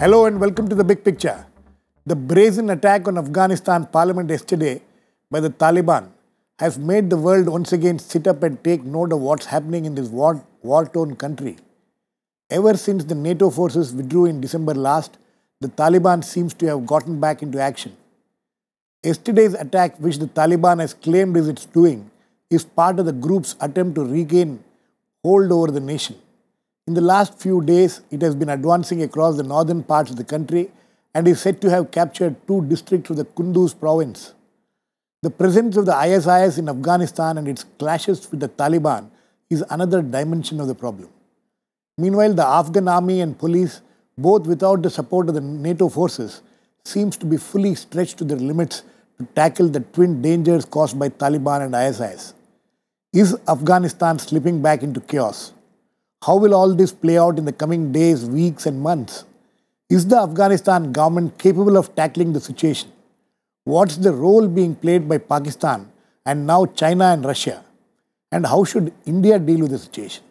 Hello and welcome to The Big Picture. The brazen attack on Afghanistan parliament yesterday by the Taliban has made the world once again sit up and take note of what's happening in this war-torn country. Ever since the NATO forces withdrew in December last, the Taliban seems to have gotten back into action. Yesterday's attack, which the Taliban has claimed is its doing, is part of the group's attempt to regain hold over the nation. In the last few days, it has been advancing across the northern parts of the country and is said to have captured 2 districts of the Kunduz province. The presence of the ISIS in Afghanistan and its clashes with the Taliban is another dimension of the problem. Meanwhile, the Afghan army and police, both without the support of the NATO forces, seems to be fully stretched to their limits to tackle the twin dangers caused by Taliban and ISIS. Is Afghanistan slipping back into chaos? How will all this play out in the coming days, weeks and months? Is the Afghanistan government capable of tackling the situation? What's the role being played by Pakistan and now China and Russia? And how should India deal with the situation?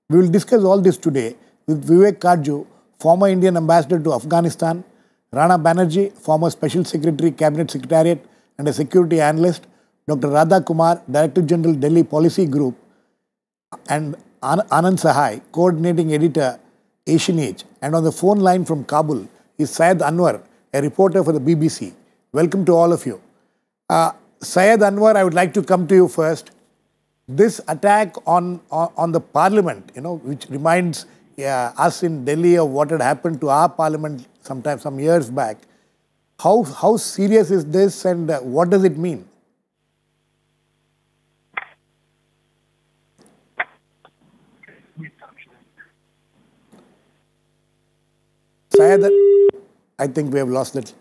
We will discuss all this today with Vivek Katju, former Indian ambassador to Afghanistan, Rana Banerjee, former Special Secretary, Cabinet Secretariat and a security analyst, Dr.Radha Kumar, Director General, Delhi Policy Group, and Anand Sahay, Coordinating Editor, Asian Age. And on the phone line from Kabul is Syed Anwer, a reporter for the BBC. Welcome to all of you. Syed Anwer, I would like to come to you first. This attack on the parliament, which reminds us in Delhi of what had happened to our parliament some years back. How serious is this and what does it mean? Syed, I think we have lost that.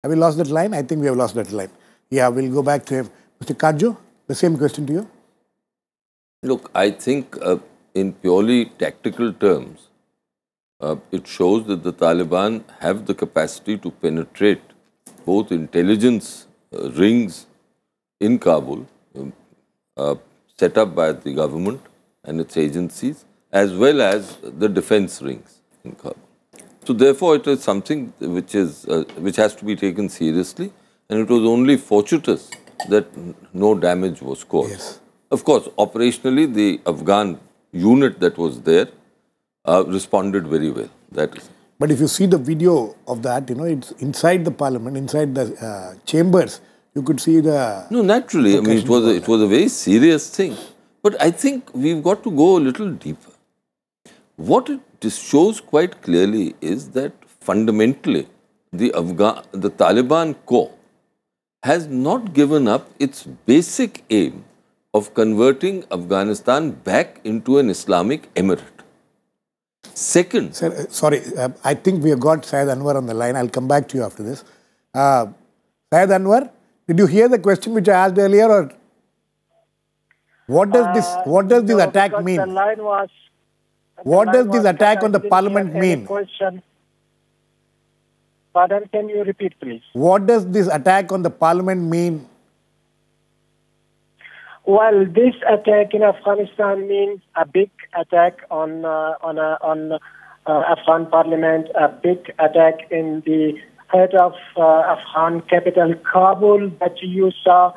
Have we lost that line? I think we have lost that line. Yeah, we'll go back to him. Mr. Katju, the same question to you. Look, I think in purely tactical terms, it shows that the Taliban have the capacity to penetrate both intelligence rings in Kabul, set up by the government and its agencies, as well as the defense rings in Kabul. So therefore, it is something which has to be taken seriously, and it was only fortuitous that no damage was caused. Yes. Of course, operationally, the Afghan unit that was there responded very well. That is. But if you see the video of that, it's inside the parliament, inside the chambers, you could see the... No, naturally. I mean, it was a very serious thing. But I think we've got to go a little deeper. What it shows quite clearly is that fundamentally, the Taliban core has not given up its basic aim of converting Afghanistan back into an Islamic emirate. Second... Sir, sorry, I think we have got Syed Anwer on the line. I'll come back to you after this. Syed Anwer, did you hear the question which I asked earlier, or what does this attack mean? The line was... What does this attack on the parliament mean? Question. Pardon, can you repeat, please? What does this attack on the parliament mean? Well, this attack in Afghanistan means a big attack on Afghan parliament, a big attack in the head of Afghan capital, Kabul, that you saw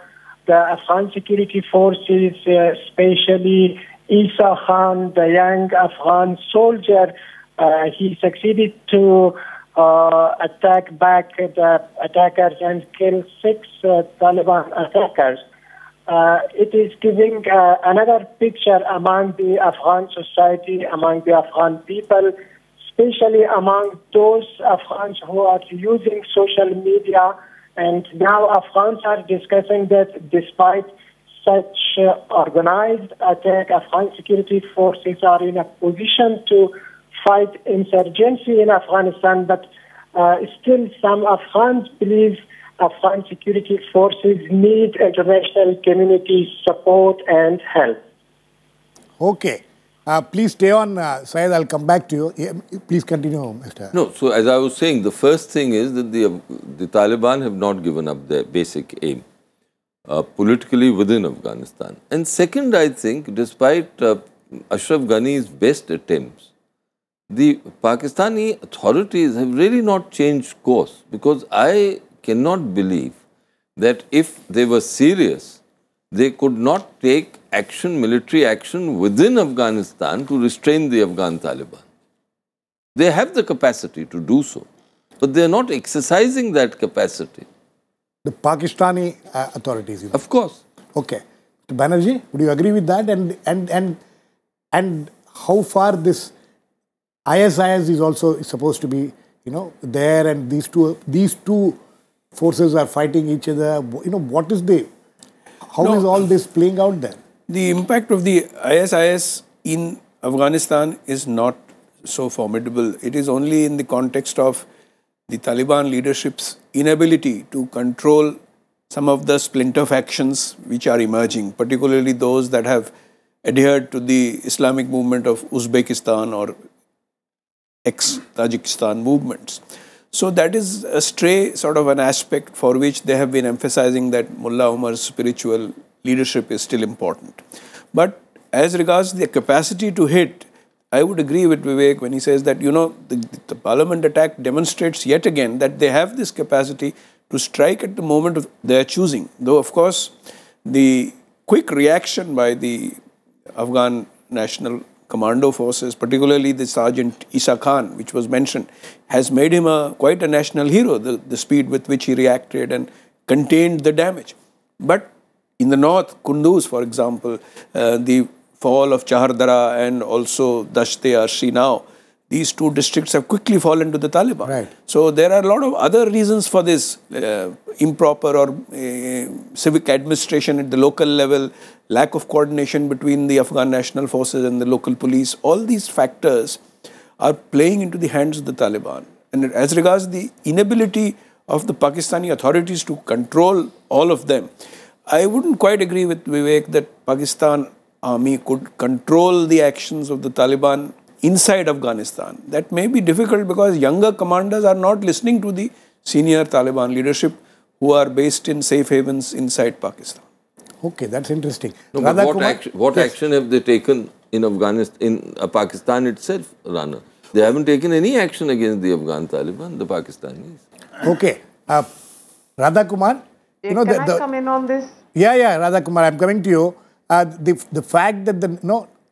the Afghan security forces, especially Isa Khan, the young Afghan soldier, he succeeded to attack back the attackers and kill 6 Taliban attackers. It is giving another picture among the Afghan society, among the Afghan people, especially among those Afghans who are using social media. And now Afghans are discussing that despite such organized attack, Afghan security forces are in a position to fight insurgency in Afghanistan, but still some Afghans believe Afghan security forces need international community support and help. Okay. Please stay on, Syed. I'll come back to you. Yeah, please continue, Mr. No, so as I was saying, the first thing is that the Taliban have not given up their basic aim politically within Afghanistan. And second, I think, despite Ashraf Ghani's best attempts, the Pakistani authorities have really not changed course, because I cannot believe that if they were serious, they could not take action, military action within Afghanistan to restrain the Afghan Taliban. They have the capacity to do so, but they are not exercising that capacity. The Pakistani authorities. Of course. Okay. Banerjee, would you agree with that? And how far this ISIS is also supposed to be, there, and these two forces are fighting each other. What is how is all this playing out there? The impact of the ISIS in Afghanistan is not so formidable. It is only in the context of the Taliban leadership's inability to control some of the splinter factions which are emerging, particularly those that have adhered to the Islamic movement of Uzbekistan or ex-Tajikistan movements. So that is a stray sort of an aspect for which they have been emphasizing that Mullah Umar's spiritual leadership is still important. But as regards the capacity to hit, I would agree with Vivek when he says that, the parliament attack demonstrates yet again that they have this capacity to strike at the moment of their choosing. Though, of course, the quick reaction by the Afghan National Commando Forces, particularly the Sergeant Isa Khan, which was mentioned, has made him quite a national hero, the speed with which he reacted and contained the damage. But in the north, Kunduz, for example, the fall of Chahardara and also Dasht-e-Arshi now, these two districts have quickly fallen to the Taliban. Right. So there are a lot of other reasons for this improper or civic administration at the local level, lack of coordination between the Afghan National Forces and the local police. All these factors are playing into the hands of the Taliban. And as regards the inability of the Pakistani authorities to control all of them, I wouldn't quite agree with Vivek that Pakistan army could control the actions of the Taliban inside Afghanistan. That may be difficult because younger commanders are not listening to the senior Taliban leadership who are based in safe havens inside Pakistan. Okay, that's interesting. No, but what action have they taken in Afghanistan, in Pakistan itself, Rana? They haven't taken any action against the Afghan Taliban, the Pakistanis. Okay. Radha Kumar? Can I come in on this? Yeah, Radha Kumar, I'm coming to you. The fact that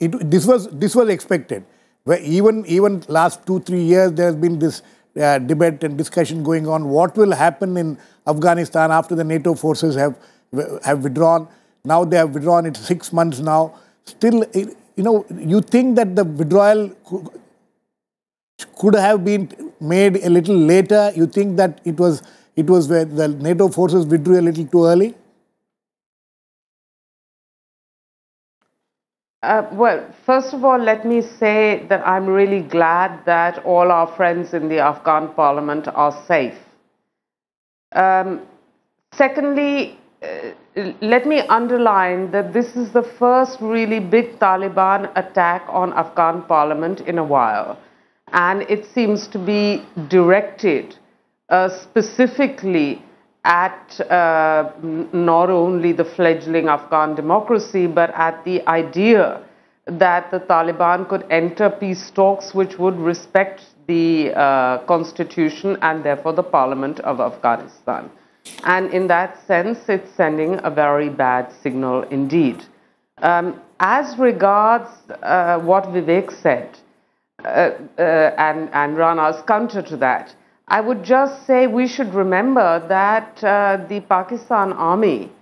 this was expected. Where even last 2-3 years there has been this debate and discussion going on. What will happen in Afghanistan after the NATO forces have withdrawn? Now they have withdrawn. It's 6 months now. Still, you think that the withdrawal could have been made a little later? You think that it was where the NATO forces withdrew a little too early? Well, first of all, let me say that I'm really glad that all our friends in the Afghan parliament are safe. Secondly, let me underline that this is the first really big Taliban attack on Afghan parliament in a while. And it seems to be directed specifically at not only the fledgling Afghan democracy, but at the idea that the Taliban could enter peace talks which would respect the constitution and therefore the parliament of Afghanistan. And in that sense, it's sending a very bad signal indeed. As regards what Vivek said, and Rana's counter to that, I would just say we should remember that the Pakistan army,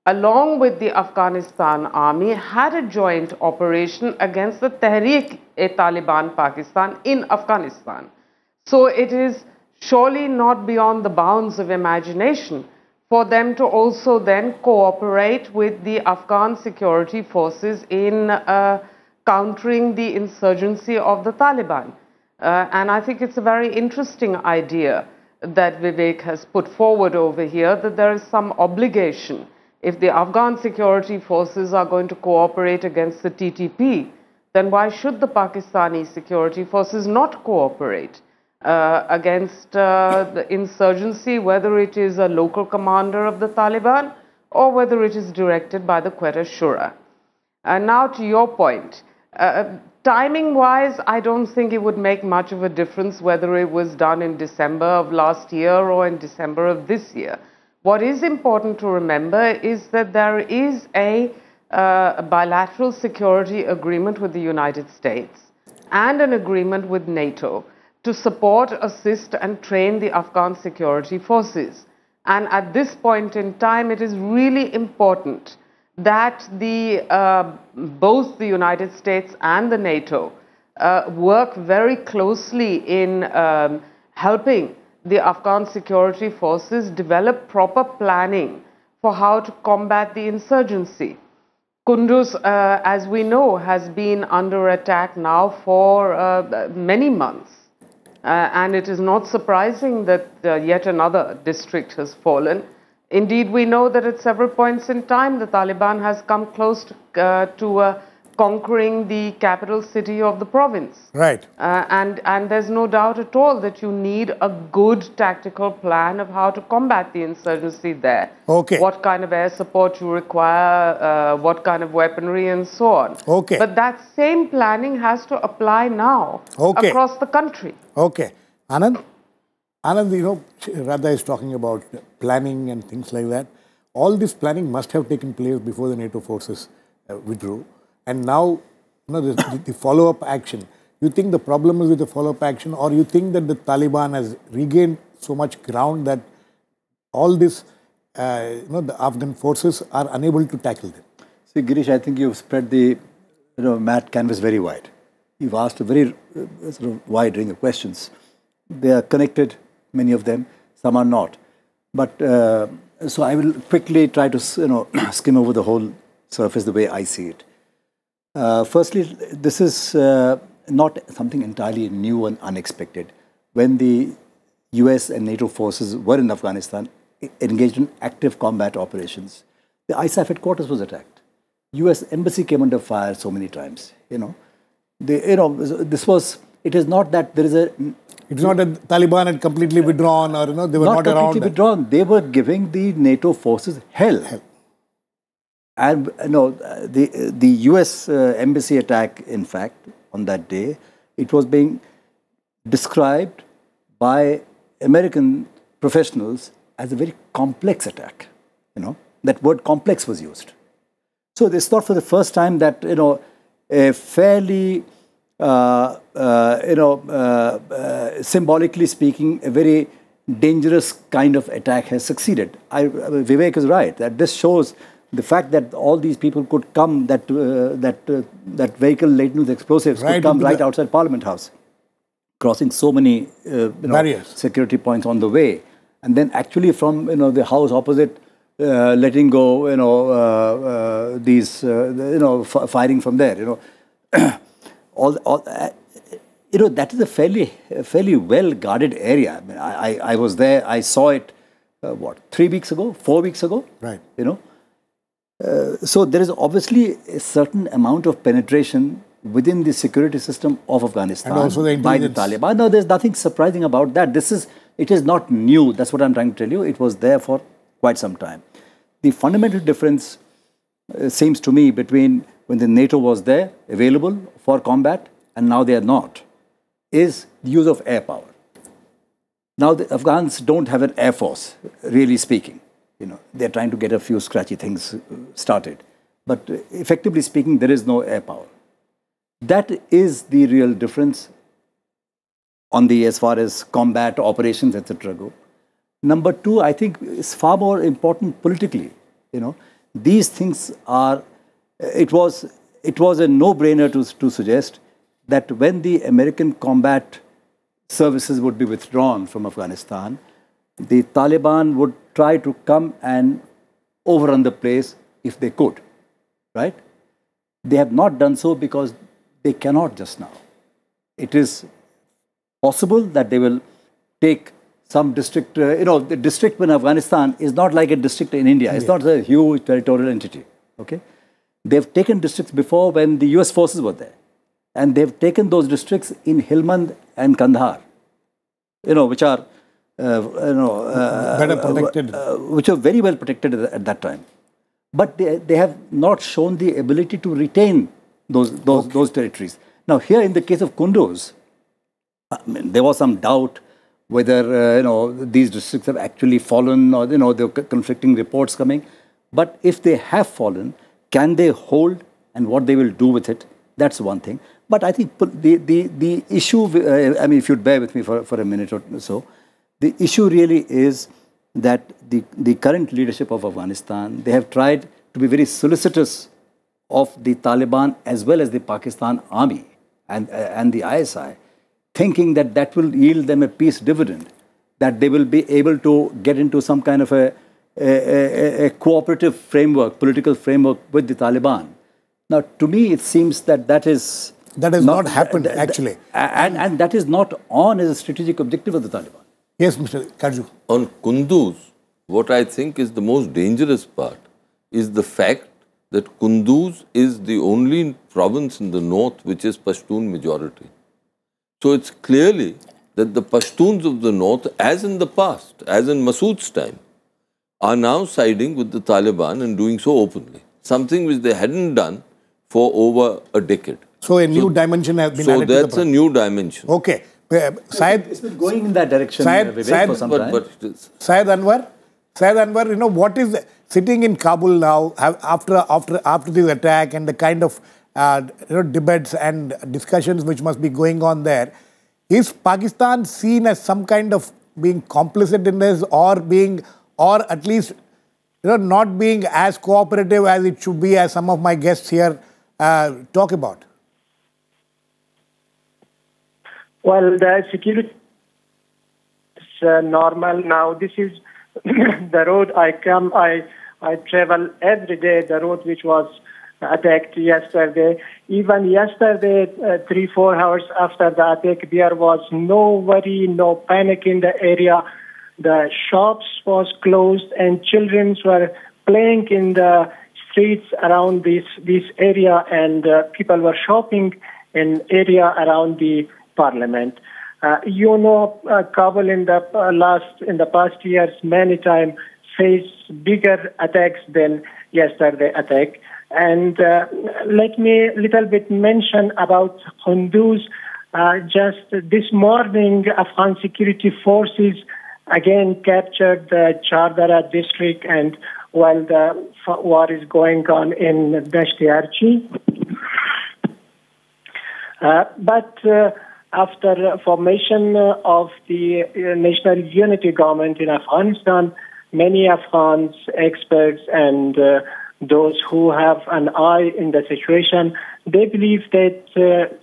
along with the Afghanistan army, had a joint operation against the Tehreek-e-Taliban Pakistan in Afghanistan. So it is surely not beyond the bounds of imagination for them to also then cooperate with the Afghan security forces in countering the insurgency of the Taliban. And I think it's a very interesting idea that Vivek has put forward over here, that there is some obligation. If the Afghan security forces are going to cooperate against the TTP, then why should the Pakistani security forces not cooperate against the insurgency, whether it is a local commander of the Taliban or whether it is directed by the Quetta Shura? And now to your point. Timing-wise, I don't think it would make much of a difference whether it was done in December of last year or in December of this year. What is important to remember is that there is a bilateral security agreement with the United States and an agreement with NATO to support, assist and train the Afghan security forces. And at this point in time, it is really important that both the United States and the NATO work very closely in helping the Afghan security forces develop proper planning for how to combat the insurgency. Kunduz, as we know, has been under attack now for many months. And it is not surprising that yet another district has fallen. Indeed, we know that at several points in time, the Taliban has come close to conquering the capital city of the province. Right. And there's no doubt at all that you need a good tactical plan of how to combat the insurgency there. Okay. What kind of air support you require, what kind of weaponry and so on. Okay. But that same planning has to apply now across the country. Okay. Anand? Anand, you know, Radha is talking about planning and things like that. All this planning must have taken place before the NATO forces withdrew. And now, you know, the follow-up action. You think the problem is with the follow-up action, or you think that the Taliban has regained so much ground that all this, you know, the Afghan forces are unable to tackle them? See, Girish, I think you've spread the mat canvas very wide. You've asked a very sort of wide range of questions. They are connected, many of them, some are not. But so I will quickly try to skim over the whole surface the way I see it. Firstly, this is not something entirely new and unexpected. When the US and NATO forces were in Afghanistan, engaged in active combat operations, the ISAF headquarters was attacked. US embassy came under fire so many times. This was. It is not that there is a. It's not that Taliban had completely withdrawn, or they were not around. Not completely withdrawn. They were giving the NATO forces hell. And the US embassy attack, in fact, on that day, it was being described by American professionals as a very complex attack. That word complex was used. So it's not for the first time that a fairly symbolically speaking, a very dangerous kind of attack has succeeded. Vivek is right that this shows the fact that all these people could come, that vehicle laden with explosives could come right outside Parliament House, crossing so many barriers, security points on the way, and then actually from the house opposite letting go these firing from there. That is a fairly well guarded area. I mean, I was there. I saw it. 3 weeks ago, 4 weeks ago. Right. So there is obviously a certain amount of penetration within the security system of Afghanistan and also by the Taliban. No, there's nothing surprising about that. It is not new. That's what I'm trying to tell you. It was there for quite some time. The fundamental difference seems to me between when the NATO was there, available for combat, and now they are not, is the use of air power. Now the Afghans don't have an air force, really speaking. They're trying to get a few scratchy things started. But effectively speaking, there is no air power. That is the real difference as far as combat operations, etc. go. Number two, I think is far more important politically. These things are. It was a no-brainer to suggest that when the American combat services would be withdrawn from Afghanistan, the Taliban would try to come and overrun the place if they could, right? They have not done so because they cannot just now. It is possible that they will take some district, the district in Afghanistan is not like a district in India. It's not a huge territorial entity, okay? They've taken districts before when the US forces were there. And they've taken those districts in Helmand and Kandahar, which are, better protected. Which are very well protected at that time. But they have not shown the ability to retain those territories. Now, here in the case of Kunduz, there was some doubt whether these districts have actually fallen, or there were conflicting reports coming. But if they have fallen, can they hold, and what they will do with it? That's one thing. But I think the issue, I mean, if you'd bear with me for a minute or so, the issue really is that the current leadership of Afghanistan, they have tried to be very solicitous of the Taliban as well as the Pakistan army and the ISI, thinking that that will yield them a peace dividend, that they will be able to get into some kind of a cooperative framework, political framework with the Taliban. Now, to me, it seems that that has not happened, actually. And that is not on as a strategic objective of the Taliban. Yes, Mr. Katju. On Kunduz, what I think is the most dangerous part is the fact that Kunduz is the only province in the north which is Pashtun majority. So it's clearly that the Pashtuns of the north, as in the past, as in Masood's time, are now siding with the Taliban and doing so openly. Something which they hadn't done for over a decade. So a new dimension has been added to the So that's a new dimension. Okay. Syed, it's been going in that direction, Syed, Vivek, for some time. Syed Anwer, what is sitting in Kabul now after this attack and the kind of debates and discussions which must be going on there? Is Pakistan seen as some kind of being complicit in this, or at least not being as cooperative as it should be, as some of my guests here talk about? Well, the security is normal now. This is the road I travel every day, the road which was attacked yesterday. Even yesterday, 3-4 hours after the attack, there was no worry, no panic in the area. The shops was closed and children were playing in the streets around this area, and people were shopping in area around the parliament. Kabul in the past years many times faced bigger attacks than yesterday attack. And let me little bit mention about Kunduz. Just this morning, Afghan security forces again captured the Chardara district, and while the war is going on in Dasht-e-Archi. But after formation of the National Unity Government in Afghanistan, many Afghans, experts, and those who have an eye in the situation, they believe that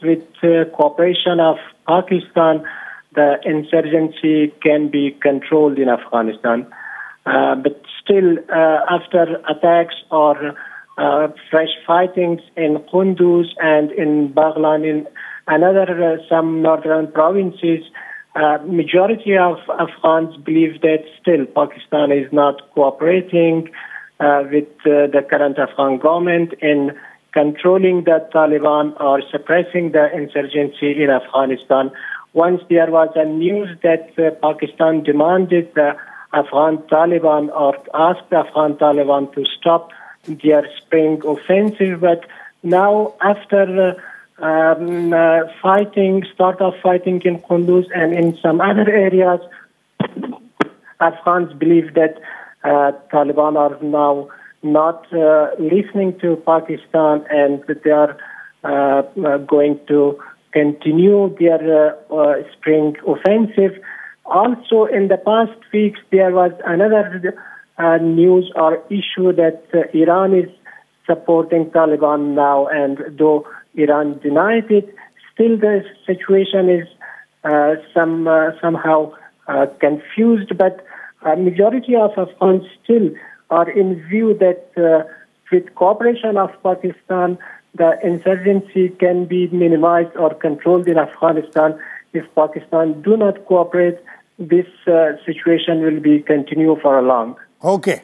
with cooperation of Pakistan, the insurgency can be controlled in Afghanistan. But still, after attacks or fresh fightings in Kunduz and in Baghlan, in some northern provinces, majority of Afghans believe that still Pakistan is not cooperating with the current Afghan government in controlling the Taliban or suppressing the insurgency in Afghanistan. Once there was a news that Pakistan demanded the Afghan Taliban or asked the Afghan Taliban to stop their spring offensive, but now after start of fighting in Kunduz and in some other areas, Afghans believe that Taliban are now not listening to Pakistan, and that they are going to continue their spring offensive. Also, in the past weeks, there was another news or issue that Iran is supporting Taliban now, and though Iran denied it, still the situation is somehow confused. But majority of Afghans still are in view that with cooperation of Pakistan, the insurgency can be minimized or controlled in Afghanistan. If Pakistan do not cooperate, this situation will be continue for a long. Okay.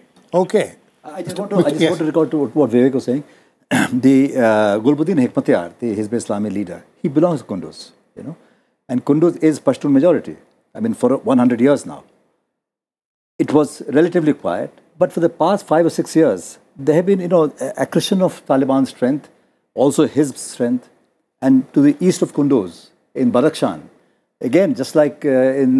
I just want to recall to what Vivek was saying. The Gulbuddin Hekmatyar, the Hizb Islami leader, he belongs to Kunduz, and Kunduz is Pashtun majority. I mean, for 100 years now. It was relatively quiet, but for the past 5 or 6 years, there have been, accretion of Taliban strength also his strength. And to the east of Kunduz, in Badakhshan, again, just like in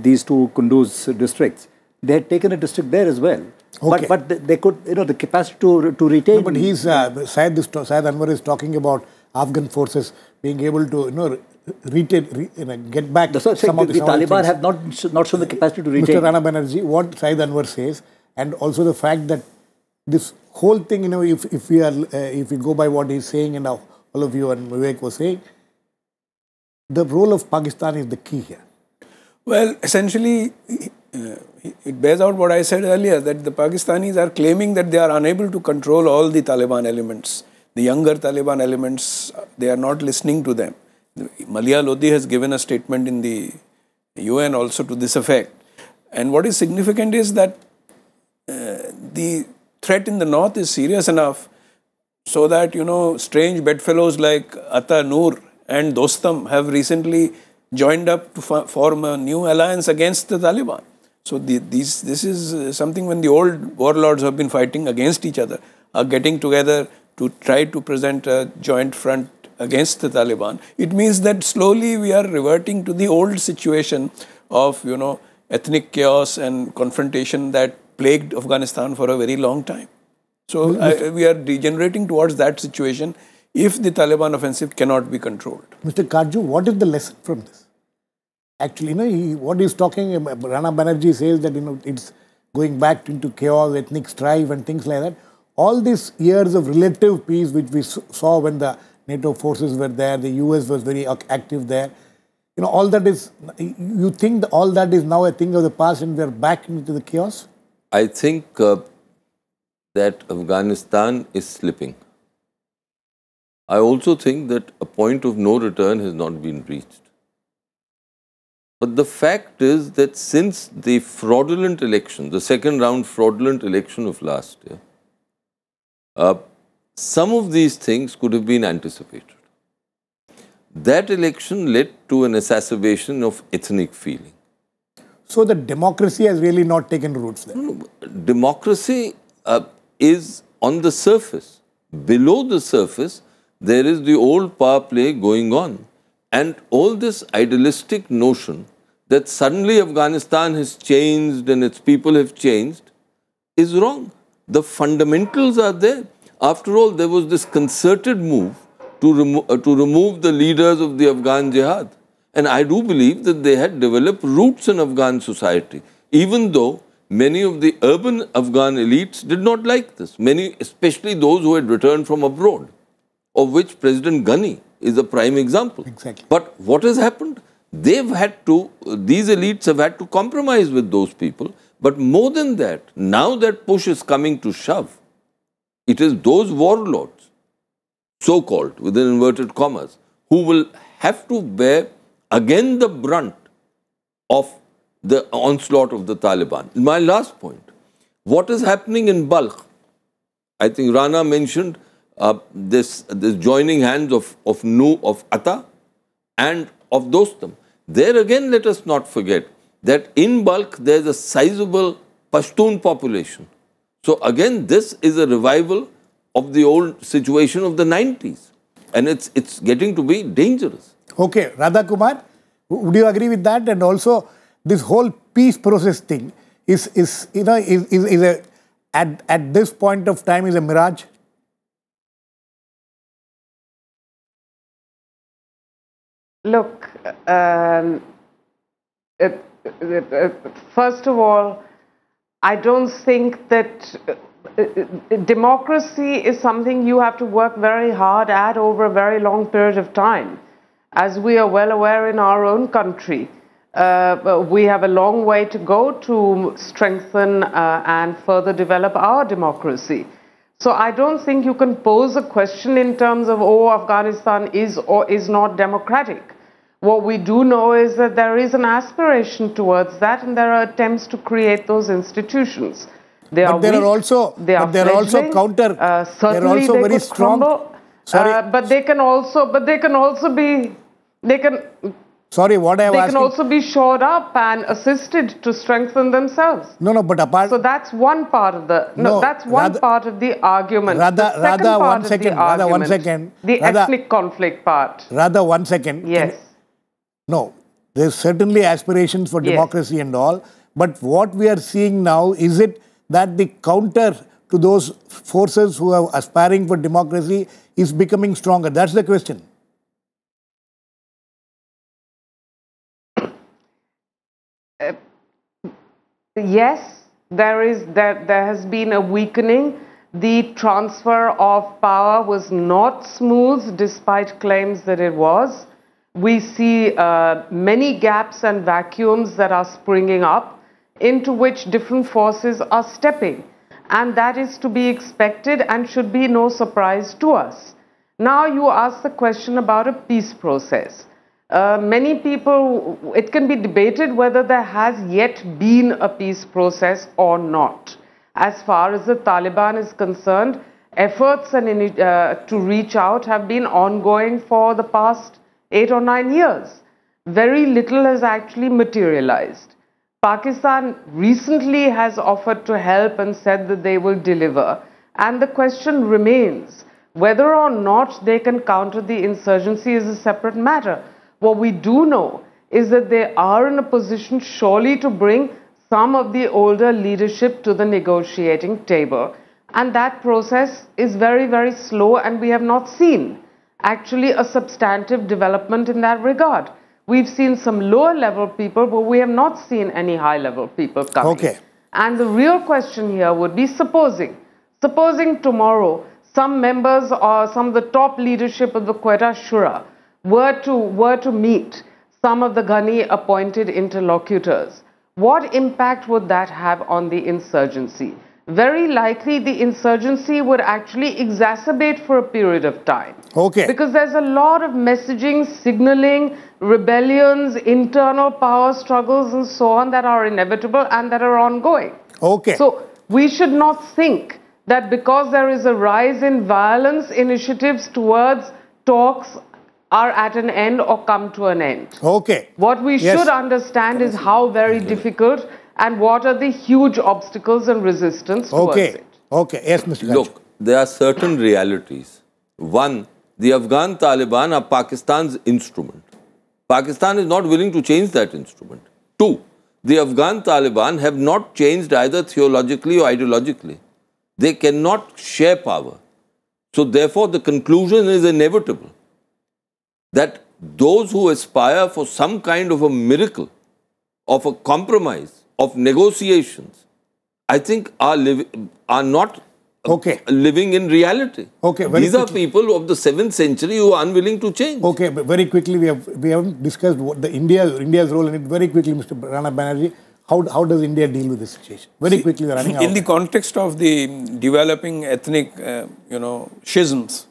these two Kunduz districts, they had taken a district there as well. Okay. But they could, the capacity to retain. No, but he's, Syed Anwer is talking about Afghan forces being able to, retain, get back some of the Taliban have not shown the capacity to retain. Mr. Rana Banerjee, what Syed Anwer says, and also the fact that this whole thing, if we go by what he's saying, and all of you and Vivek was saying, the role of Pakistan is the key here. Well, essentially, it bears out what I said earlier, that the Pakistanis are claiming that they are unable to control all the Taliban elements. The younger Taliban elements, they are not listening to them. Malia Lodi has given a statement in the UN also to this effect. And what is significant is that the threat in the north is serious enough so that, strange bedfellows like Atta Noor and Dostam have recently joined up to form a new alliance against the Taliban. So this is something when the old warlords who have been fighting against each other are getting together to try to present a joint front against the Taliban. It means that slowly we are reverting to the old situation of, ethnic chaos and confrontation that plagued Afghanistan for a very long time. So we are degenerating towards that situation if the Taliban offensive cannot be controlled. Mr. Katju, what is the lesson from this? Actually, what he's talking about, Rana Banerjee says that, it's going back into chaos, ethnic strife and things like that. All these years of relative peace which we saw when the NATO forces were there, the US was very active there. All that is, you think all that is now a thing of the past and we're back into the chaos? I think that Afghanistan is slipping. I also think that a point of no return has not been reached. But the fact is that since the fraudulent election, the second round fraudulent election of last year, some of these things could have been anticipated. That election led to an exacerbation of ethnic feeling. So the democracy has really not taken roots there? No, democracy is on the surface. Below the surface, there is the old power play going on. And all this idealistic notion that suddenly Afghanistan has changed and its people have changed is wrong. The fundamentals are there. After all, there was this concerted move to remove the leaders of the Afghan jihad. And I do believe that they had developed roots in Afghan society, even though many of the urban Afghan elites did not like this. Many, especially those who had returned from abroad, of which President Ghani is a prime example. Exactly. But what has happened? These elites have had to compromise with those people. But more than that, now that push is coming to shove, it is those warlords, so-called, within inverted commas, who will have to bear again the brunt of the onslaught of the Taliban. My last point, what is happening in Balkh? I think Rana mentioned this joining hands of Atta and of Dostam. There again, let us not forget that in Balkh there is a sizable Pashtun population. So again, this is a revival of the old situation of the 90s. And it's getting to be dangerous. Okay, Radha Kumar, would you agree with that? And also, this whole peace process thing is at this point of time is a mirage? Look, first of all, I don't think that democracy is something you have to work very hard at over a very long period of time. As we are well aware in our own country, we have a long way to go to strengthen and further develop our democracy. So I don't think you can pose a question in terms of, oh, Afghanistan is or is not democratic. What we do know is that there is an aspiration towards that, and there are attempts to create those institutions. There are also counter. Certainly also they very could strong. Crumble, Sorry, but they can also be. They can Sorry, what I have They asked. can also be shored up and assisted to strengthen themselves. No, but apart. So that's one part of the that's one part of the argument. Rather, one second. The ethnic conflict part. Rather, 1 second. Yes. No, there's certainly aspirations for democracy and all, but what we are seeing now, is it that the counter to those forces who are aspiring for democracy is becoming stronger? That's the question. Yes, there has been a weakening. The transfer of power was not smooth despite claims that it was. We see many gaps and vacuums that are springing up into which different forces are stepping. And that is to be expected and should be no surprise to us. Now you ask the question about a peace process. Many people, it can be debated whether there has yet been a peace process or not. As far as the Taliban is concerned, efforts to reach out have been ongoing for the past 8 or 9 years. Very little has actually materialized. Pakistan recently has offered to help and said that they will deliver. And the question remains, whether or not they can counter the insurgency is a separate matter. What we do know is that they are in a position surely to bring some of the older leadership to the negotiating table. And that process is very, very slow, and we have not seen actually a substantive development in that regard. We've seen some lower level people, but we have not seen any high level people coming. Okay. And the real question here would be supposing tomorrow some members or some of the top leadership of the Quetta Shura were to meet some of the Ghani appointed interlocutors, what impact would that have on the insurgency? Very likely the insurgency would actually exacerbate for a period of time. Okay. Because there's a lot of messaging, signaling, rebellions, internal power struggles and so on that are inevitable and that are ongoing. Okay. So we should not think that because there is a rise in violence, initiatives towards talks are at an end or come to an end. Okay. What we should understand is how very difficult and what are the huge obstacles and resistance towards it. Okay. Yes, Mr. Katju. Look, there are certain realities. One, the Afghan Taliban are Pakistan's instrument. Pakistan is not willing to change that instrument. Two, the Afghan Taliban have not changed either theologically or ideologically. They cannot share power. So therefore, the conclusion is inevitable that those who aspire for some kind of a miracle, of a compromise, of negotiations, I think are not living in reality. Okay, these are people of the 7th century who are unwilling to change. Okay, but very quickly, we haven't discussed what India's role in it. Very quickly, Mr. Rana Banerjee, how does India deal with this situation? Very quickly, we are running out. In the context of the developing ethnic, schisms,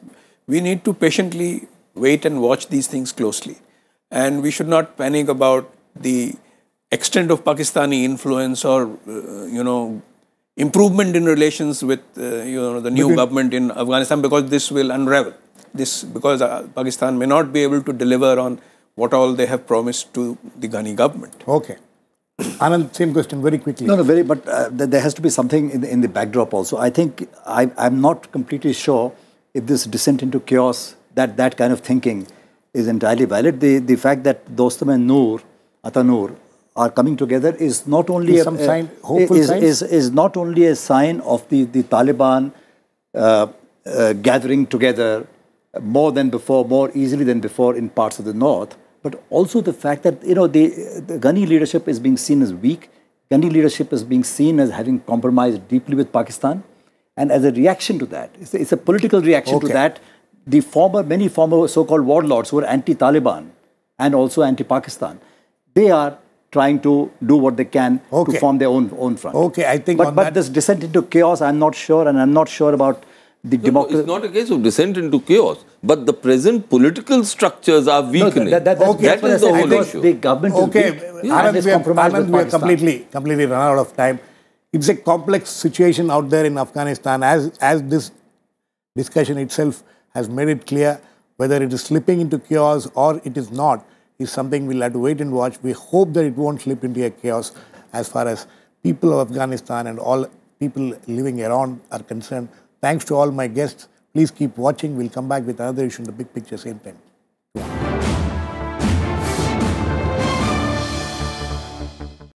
we need to patiently wait and watch these things closely. And we should not panic about the extent of Pakistani influence or, improvement in relations with, the new government in Afghanistan, because this will unravel. Because Pakistan may not be able to deliver on what all they have promised to the Ghani government. Okay. Anand, same question, very quickly. But there has to be something in the backdrop also. I think I'm not completely sure if this descent into chaos, that kind of thinking is entirely valid. The fact that Dostum and Atanur are coming together is not only is not only a sign of the Taliban gathering together more than before, more easily than before in parts of the north, but also the fact that the Ghani leadership is being seen as weak. Ghani leadership is being seen as having compromised deeply with Pakistan, and as a reaction to that, it's a political reaction to that. Many former so-called warlords who are anti-Taliban and also anti-Pakistan, they are trying to do what they can to form their own front. Okay, I think. But this descent into chaos, I'm not sure, and I'm not sure about the democracy. It's not a case of descent into chaos, but the present political structures are weakening. That is the whole issue. The government is weak, and is compromised with Pakistan. We are completely run out of time. It's a complex situation out there in Afghanistan, as this discussion itself has made it clear. Whether it is slipping into chaos or it is not, is something we'll have to wait and watch. We hope that it won't slip into a chaos as far as people of Afghanistan and all people living around are concerned. Thanks to all my guests. Please keep watching. We'll come back with another issue in the big picture same time.